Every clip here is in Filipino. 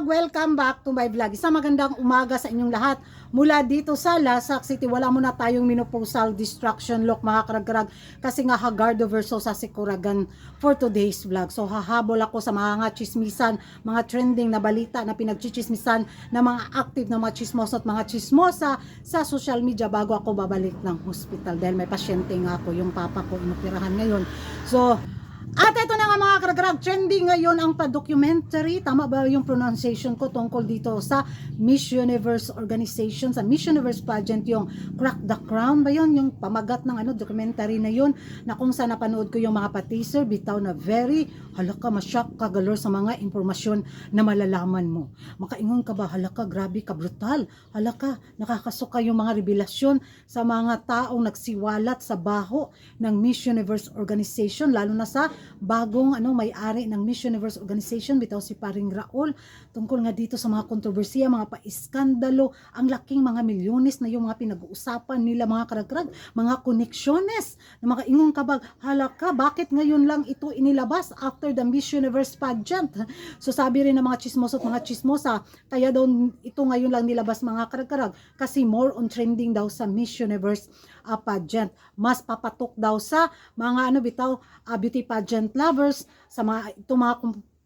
Karag, welcome back to my vlog. Isang magandang umaga sa inyong lahat. Mula dito sa Lasak City, wala muna tayong menopausal destruction look mga karag-karag. Kasi nga Hagardo versus sa Sikuragan for today's vlog. So hahabol ako sa mga chismisan, mga trending na balita na pinagchichismisan na mga active na mga chismosa at mga chismosa sa social media bago ako babalik ng hospital. Dahil may pasyente nga ako, yung papa ko inoperahan ngayon. So, at ito na nga mga karag-karag, trending ngayon ang pa-documentary, tama ba yung pronunciation ko tungkol dito sa Miss Universe organization, sa Miss Universe pageant, yung Crack the Crown ba yun, yung pamagat ng documentary na yun, na kung saan napanood ko yung mga pa-teaser, bitaw na very, halaka, masyak ka galor sa mga impormasyon na malalaman mo. Makaingon ka ba, halaka, grabe ka, brutal, halaka, nakakasuka yung mga revelasyon sa mga taong nagsiwalat sa baho ng Miss Universe organization, lalo na sa bagong may-ari ng Miss Universe organization, bitaw si Paring Raul, tungkol nga dito sa mga kontrobersiya, mga pa-iskandalo, ang laking mga milyones na yung mga pinag-uusapan nila mga karag-karag, mga koneksyones na makaingon kabag, halaka, bakit ngayon lang ito inilabas after the Miss Universe pageant? So sabi rin ng mga chismoso at mga chismosa, kaya daw ito ngayon lang nilabas mga karag-karag kasi more on trending daw sa Miss Universe pageant, mas papatok daw sa mga beauty pageant lovers, sa mga itong mga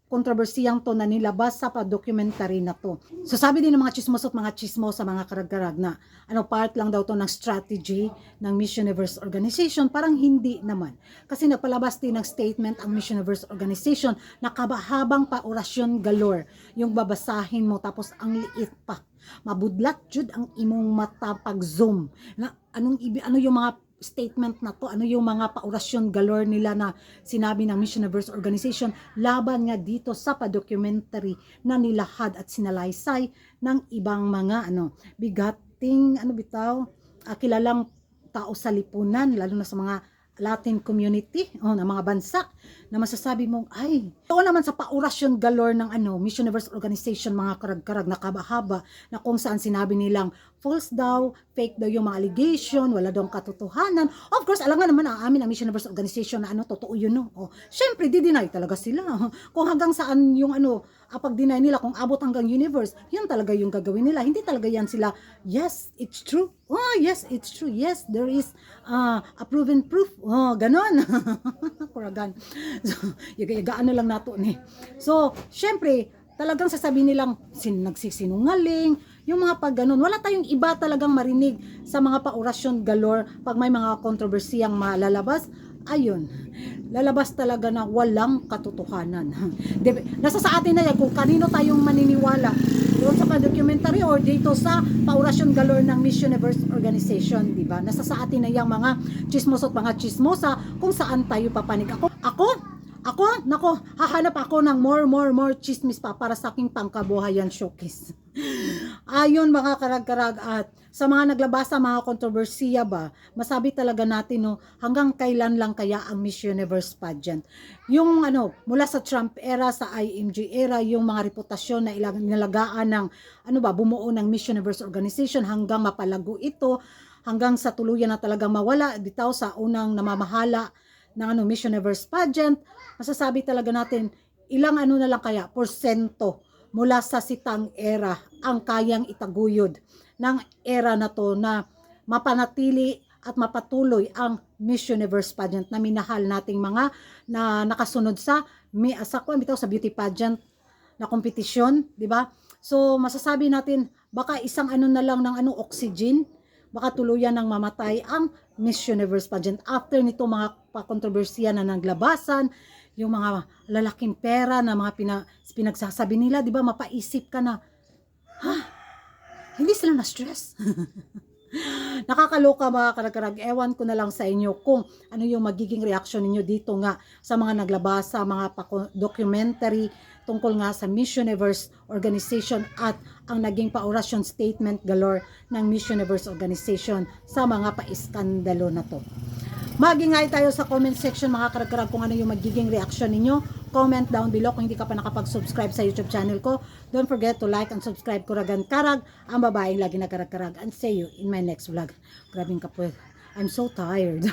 kontrobersiyang to na nilabas sa pa-documentary na to. So sabi din ng mga chismos at mga chismos sa mga karag-karag na part lang daw to ng strategy ng Miss Universe organization, parang hindi naman. Kasi nagpalabas din ng statement ang Miss Universe organization na kabahabang pa orasyon galore yung babasahin mo tapos ang liit pa. Mabudlat jud ang imong mata pag zoom. Na ano yung mga statement na to, ano yung mga paorasyon galore nila na sinabi ng Miss Universe organization laban nga dito sa pa-documentary na nilahad at sinalaysay ng ibang mga bigating kilalang tao sa lipunan, lalo na sa mga Latin community na mga bansa na masasabi mong ay ito naman sa paorasyon galore ng Miss Universe organization mga karag-karag na kabahaba na kung saan sinabi nilang false daw, fake daw yung mga allegation, wala daw katotohanan. Of course, alam nga naman ang amin ang Miss Universe organization na totoo yun, no? Syempre, di-deny talaga sila. Kung hanggang saan yung pag-deny nila, kung abot hanggang universe, yun talaga yung gagawin nila. Hindi talaga yan sila, yes, it's true. Oh, yes, it's true. Yes, there is a proven proof. Oh, ganon. Kuragan. So, yagaan na lang nato ni. So, syempre, talagang sasabihin nilang nagsisinungaling, yung mga pag ganun. Wala tayong iba talagang marinig sa mga paorasyon galore pag may mga kontrobersiyang malalabas. Ayun, lalabas talaga na walang katotohanan. Nasa sa atin na yan kung kanino tayong maniniwala, doon sa documentary or dito sa paorasyon galore ng Miss Universe organization, di ba? Nasa sa atin na yung mga chismos at mga chismosa kung saan tayo papanig. Nako, hahanap ako ng more chismis pa para sa aking pangkabuhayan showcase. Ayun mga karag-karag, at sa mga naglabasa mga kontrobersiya ba, masabi talaga natin hanggang kailan lang kaya ang Miss Universe pageant. Yung mula sa Trump era, sa IMG era, yung mga reputasyon na nilalagaan ng bumuo ng Miss Universe organization hanggang mapalago ito, hanggang sa tuluyan na talagang mawala bitaw sa unang namamahala ng Miss Universe pageant. Masasabi talaga natin ilang na lang kaya porsyento mula sa sitang era ang kayang itaguyod ng era na to na mapanatili at mapatuloy ang Miss Universe pageant na minahal nating mga na nakasunod sa sa beauty pageant na kompetisyon, di ba? So masasabi natin baka isang na lang ng oxygen, baka tuluyan ng mamatay ang Miss Universe pageant after nito mga pakontrobersiya na naglabasan, yung mga lalaking pera na mga pinagsasabi nila, di ba? Mapaisip ka na, hindi sila na-stress. Nakakaloka mga karag-karag. Ewan ko na lang sa inyo kung ano yung magiging reaksyon ninyo dito nga sa mga naglabasa, mga documentary tungkol nga sa Miss Universe organization at ang naging paorasyon statement galore ng Miss Universe organization sa mga paiskandalo na to. Mag-ingay tayo sa comment section mga karag-karag kung ano yung magiging reaction ninyo. Comment down below kung hindi ka pa nakapag-subscribe sa YouTube channel ko. Don't forget to like and subscribe Kuragan Karag, ang babaeng lagi na karag-karag. And see you in my next vlog. Grabing kapwe. I'm so tired.